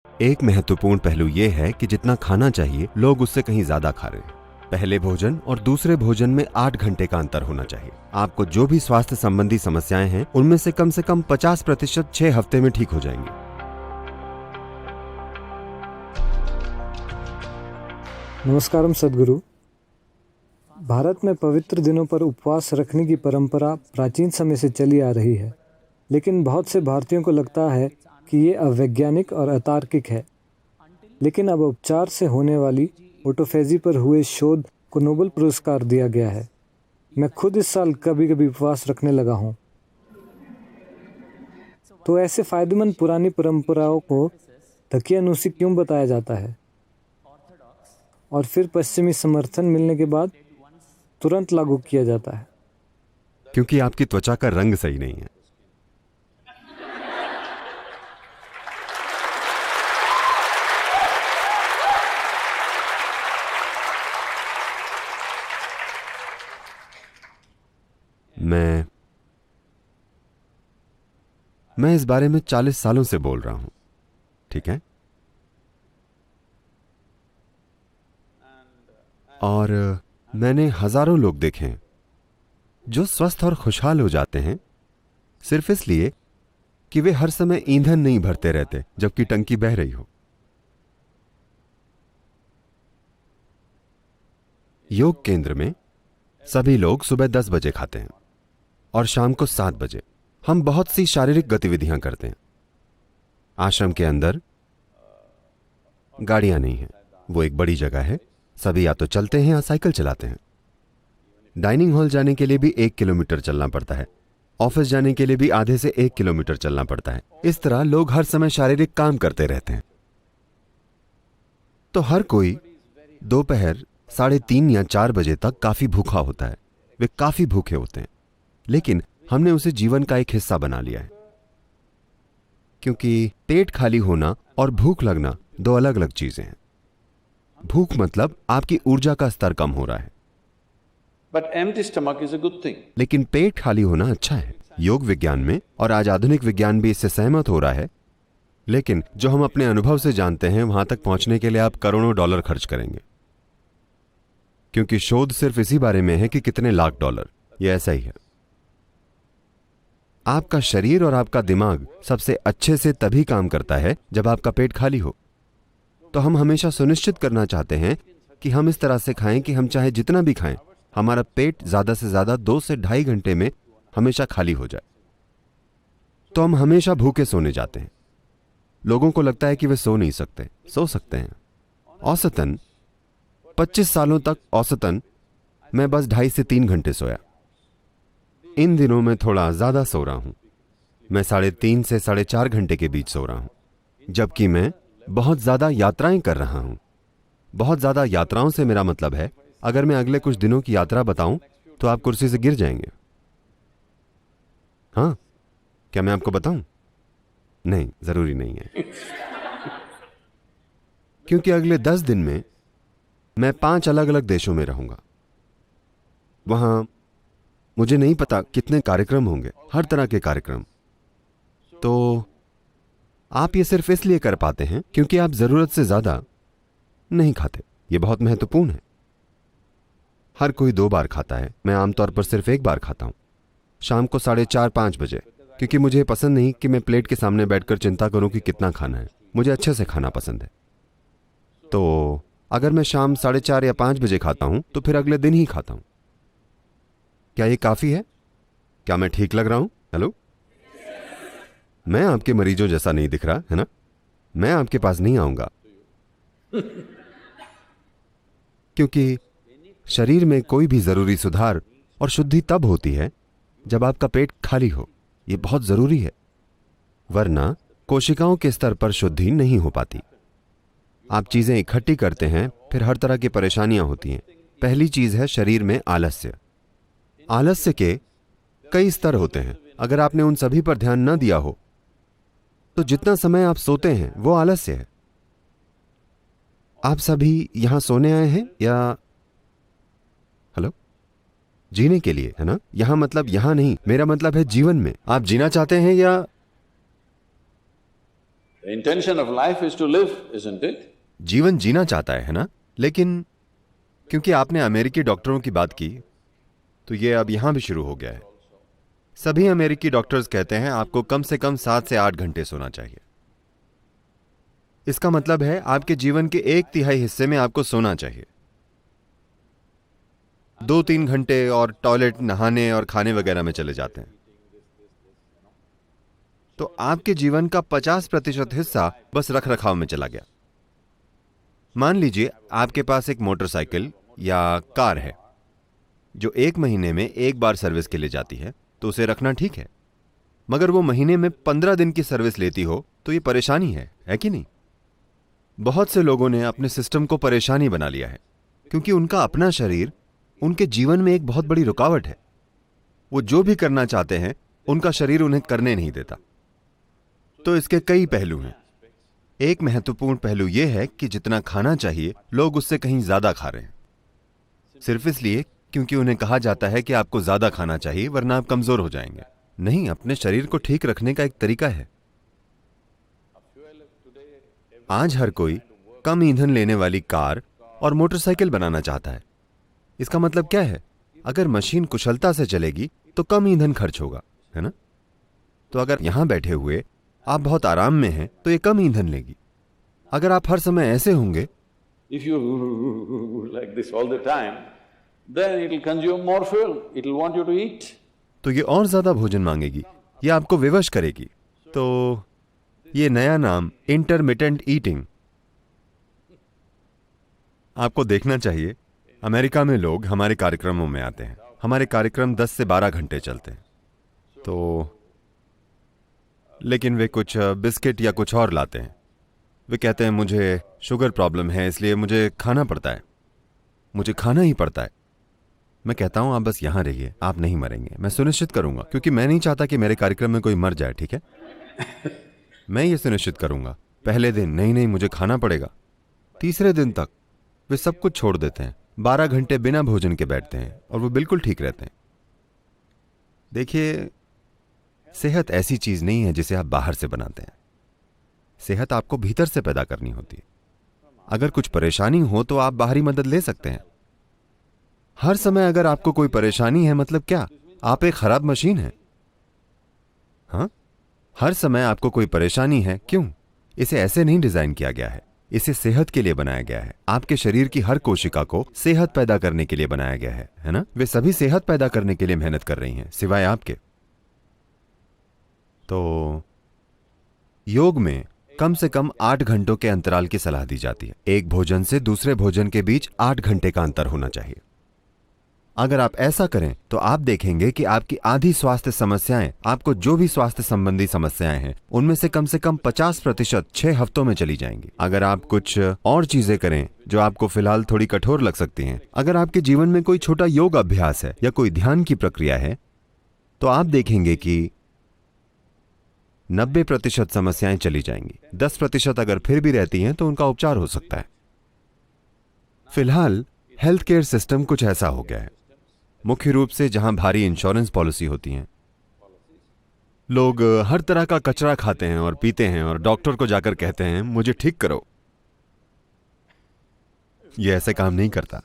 एक महत्वपूर्ण पहलू यह है कि जितना खाना चाहिए लोग उससे कहीं ज्यादा खा रहे हैं। पहले भोजन और दूसरे भोजन में 8 घंटे का अंतर होना चाहिए। आपको जो भी स्वास्थ्य संबंधी समस्याएं हैं उनमें से कम 50% 6 हफ्ते में ठीक हो जाएंगी। नमस्कारम सद्गुरु। भारत में पवित्र दिनों पर उपवास रखने की परंपरा प्राचीन समय से चली आ रही है, लेकिन बहुत से भारतीयों को लगता है कि ये अवैज्ञानिक और अतार्किक है। लेकिन अब उपचार से होने वाली ऑटोफेजी पर हुए शोध को नोबेल पुरस्कार दिया गया है। मैं खुद इस साल कभी कभी उपवास रखने लगा हूँ। तो ऐसे फायदेमंद पुरानी परंपराओं को दकियानूसी क्यों बताया जाता है और फिर पश्चिमी समर्थन मिलने के बाद तुरंत लागू किया जाता है? क्योंकि आपकी त्वचा का रंग सही नहीं है। मैं इस बारे में 40 सालों से बोल रहा हूं, ठीक है? और मैंने हजारों लोग देखे हैं जो स्वस्थ और खुशहाल हो जाते हैं सिर्फ इसलिए कि वे हर समय ईंधन नहीं भरते रहते जबकि टंकी बह रही हो। योग केंद्र में सभी लोग सुबह 10 बजे खाते हैं और शाम को 7 बजे। हम बहुत सी शारीरिक गतिविधियां करते हैं। आश्रम के अंदर गाड़ियां नहीं हैं, वो एक बड़ी जगह है। सभी या तो चलते हैं या साइकिल चलाते हैं। डाइनिंग हॉल जाने के लिए भी 1 किलोमीटर चलना पड़ता है। ऑफिस जाने के लिए भी आधे से 1 किलोमीटर चलना पड़ता है। इस तरह लोग हर समय शारीरिक काम करते रहते हैं। तो हर कोई दोपहर 3:30 या 4 बजे तक काफी भूखा होता है। वे काफी भूखे होते हैं, लेकिन हमने उसे जीवन का एक हिस्सा बना लिया है। क्योंकि पेट खाली होना और भूख लगना दो अलग अलग चीजें हैं। भूख मतलब आपकी ऊर्जा का स्तर कम हो रहा है, But empty stomach is a good thing. लेकिन पेट खाली होना अच्छा है। योग विज्ञान में और आज आधुनिक विज्ञान भी इससे सहमत हो रहा है। लेकिन जो हम अपने अनुभव से जानते हैं, वहां तक पहुंचने के लिए आप करोड़ों डॉलर खर्च करेंगे, क्योंकि शोध सिर्फ इसी बारे में है कि कितने लाख डॉलर। यह ऐसा ही है। आपका शरीर और आपका दिमाग सबसे अच्छे से तभी काम करता है जब आपका पेट खाली हो। तो हम हमेशा सुनिश्चित करना चाहते हैं कि हम इस तरह से खाएं कि हम चाहे जितना भी खाएं, हमारा पेट ज्यादा से ज्यादा 2 से 2.5 घंटे में हमेशा खाली हो जाए। तो हम हमेशा भूखे सोने जाते हैं। लोगों को लगता है कि वे सो नहीं सकते। सो सकते हैं। औसतन 25 सालों तक औसतन मैं बस 2.5 से 3 घंटे सोया। इन दिनों में थोड़ा ज्यादा सो रहा हूं। मैं 3.5 से 4.5 घंटे के बीच सो रहा हूं, जबकि मैं बहुत ज्यादा यात्राएं कर रहा हूं। बहुत ज्यादा यात्राओं से मेरा मतलब है, अगर मैं अगले कुछ दिनों की यात्रा बताऊं तो आप कुर्सी से गिर जाएंगे। हाँ, क्या मैं आपको बताऊं? नहीं, जरूरी नहीं है। क्योंकि अगले 10 दिन में मैं 5 अलग अलग देशों में रहूंगा। वहां मुझे नहीं पता कितने कार्यक्रम होंगे, हर तरह के कार्यक्रम। तो आप ये सिर्फ इसलिए कर पाते हैं क्योंकि आप जरूरत से ज्यादा नहीं खाते। ये बहुत महत्वपूर्ण है। हर कोई 2 बार खाता है। मैं आमतौर पर सिर्फ 1 बार खाता हूं, शाम को 4:30-5 बजे, क्योंकि मुझे पसंद नहीं कि मैं प्लेट के सामने बैठकर चिंता करूं कि कितना खाना है। मुझे अच्छे से खाना पसंद है। तो अगर मैं शाम 4:30 या 5 बजे खाता हूं तो फिर अगले दिन ही खाता हूं। क्या ये काफी है? क्या मैं ठीक लग रहा हूं? हेलो, मैं आपके मरीजों जैसा नहीं दिख रहा है ना? मैं आपके पास नहीं आऊंगा, क्योंकि शरीर में कोई भी जरूरी सुधार और शुद्धि तब होती है जब आपका पेट खाली हो। यह बहुत जरूरी है, वरना कोशिकाओं के स्तर पर शुद्धि नहीं हो पाती। आप चीजें इकट्ठी करते हैं, फिर हर तरह की परेशानियां होती हैं। पहली चीज है शरीर में आलस्य। आलस्य के कई स्तर होते हैं। अगर आपने उन सभी पर ध्यान न दिया हो तो जितना समय आप सोते हैं वो आलस्य है। आप सभी यहां सोने आए हैं या हेलो जीने के लिए, है ना? यहां मतलब यहां नहीं, मेरा मतलब है जीवन में। आप जीना चाहते हैं या The intention of life is to live, isn't it? जीवन जीना चाहता है ना? लेकिन क्योंकि आपने अमेरिकी डॉक्टरों की बात की, तो ये अब यहां भी शुरू हो गया है। सभी अमेरिकी डॉक्टर्स कहते हैं आपको कम से कम 7 से 8 घंटे सोना चाहिए। इसका मतलब है आपके जीवन के 1/3 हिस्से में आपको सोना चाहिए। 2-3 घंटे और टॉयलेट, नहाने और खाने वगैरह में चले जाते हैं, तो आपके जीवन का 50% हिस्सा बस रख रखाव में चला गया। मान लीजिए आपके पास एक मोटरसाइकिल या कार है जो 1 महीने में 1 बार सर्विस के लिए जाती है, तो उसे रखना ठीक है। मगर वो महीने में 15 दिन की सर्विस लेती हो तो ये परेशानी है कि नहीं? बहुत से लोगों ने अपने सिस्टम को परेशानी बना लिया है, क्योंकि उनका अपना शरीर उनके जीवन में एक बहुत बड़ी रुकावट है। वो जो भी करना चाहते हैं उनका शरीर उन्हें करने नहीं देता। तो इसके कई पहलू हैं। एक महत्वपूर्ण पहलू यह है कि जितना खाना चाहिए लोग उससे कहीं ज्यादा खा रहे हैं, सिर्फ इसलिए क्योंकि उन्हें कहा जाता है कि आपको ज्यादा खाना चाहिए वरना आप कमजोर हो जाएंगे। नहीं, अपने शरीर को ठीक रखने का एक तरीका है। आज हर कोई कम ईंधन लेने वाली कार और मोटरसाइकिल बनाना चाहता है। इसका मतलब क्या है? अगर मशीन कुशलता से चलेगी तो कम ईंधन खर्च होगा, है ना? तो अगर यहां बैठे हुए आप बहुत आराम में हैं तो ये कम ईंधन लेगी। अगर आप हर समय ऐसे होंगे, If you like this all the time, then it will consume more fuel. It will want you to eat. तो ये और ज्यादा भोजन मांगेगी, ये आपको विवश करेगी। तो ये नया नाम इंटरमिटेंट ईटिंग। आपको देखना चाहिए, अमेरिका में लोग हमारे कार्यक्रमों में आते हैं। हमारे कार्यक्रम 10 से 12 घंटे चलते हैं, तो लेकिन वे कुछ बिस्किट या कुछ और लाते हैं। वे कहते हैं मुझे शुगर प्रॉब्लम है इसलिए मुझे खाना पड़ता है, मुझे खाना ही पड़ता है। मैं कहता हूं आप बस यहां रहिए, आप नहीं मरेंगे, मैं सुनिश्चित करूंगा, क्योंकि मैं नहीं चाहता कि मेरे कार्यक्रम में कोई मर जाए, ठीक है? मैं ये सुनिश्चित करूंगा। पहले दिन नहीं मुझे खाना पड़ेगा, तीसरे दिन तक वे सब कुछ छोड़ देते हैं, 12 घंटे बिना भोजन के बैठते हैं और वो बिल्कुल ठीक रहते हैं। देखिए, सेहत ऐसी चीज नहीं है जिसे आप बाहर से बनाते हैं। सेहत आपको भीतर से पैदा करनी होती है। अगर कुछ परेशानी हो तो आप बाहरी मदद ले सकते हैं। हर समय अगर आपको कोई परेशानी है मतलब क्या? आप एक खराब मशीन हैं। हाँ, हर समय आपको कोई परेशानी है, क्यों? इसे ऐसे नहीं डिजाइन किया गया है, इसे सेहत के लिए बनाया गया है। आपके शरीर की हर कोशिका को सेहत पैदा करने के लिए बनाया गया है ना? वे सभी सेहत पैदा करने के लिए मेहनत कर रही हैं, सिवाय आपके। तो योग में कम से कम 8 घंटों के अंतराल की सलाह दी जाती है। एक भोजन से दूसरे भोजन के बीच 8 घंटे का अंतर होना चाहिए। अगर आप ऐसा करें तो आप देखेंगे कि आपकी आधी स्वास्थ्य समस्याएं, आपको जो भी स्वास्थ्य संबंधी समस्याएं हैं, उनमें से कम 50% 6 हफ्तों में चली जाएंगी। अगर आप कुछ और चीजें करें जो आपको फिलहाल थोड़ी कठोर लग सकती हैं, अगर आपके जीवन में कोई छोटा योग अभ्यास है या कोई ध्यान की प्रक्रिया है, तो आप देखेंगे कि 90% समस्याएं चली जाएंगी। 10% अगर फिर भी रहती हैं तो उनका उपचार हो सकता है। फिलहाल हेल्थ केयर सिस्टम कुछ ऐसा हो गया है, मुख्य रूप से जहां भारी इंश्योरेंस पॉलिसी होती हैं। लोग हर तरह का कचरा खाते हैं और पीते हैं और डॉक्टर को जाकर कहते हैं मुझे ठीक करो। यह ऐसे काम नहीं करता।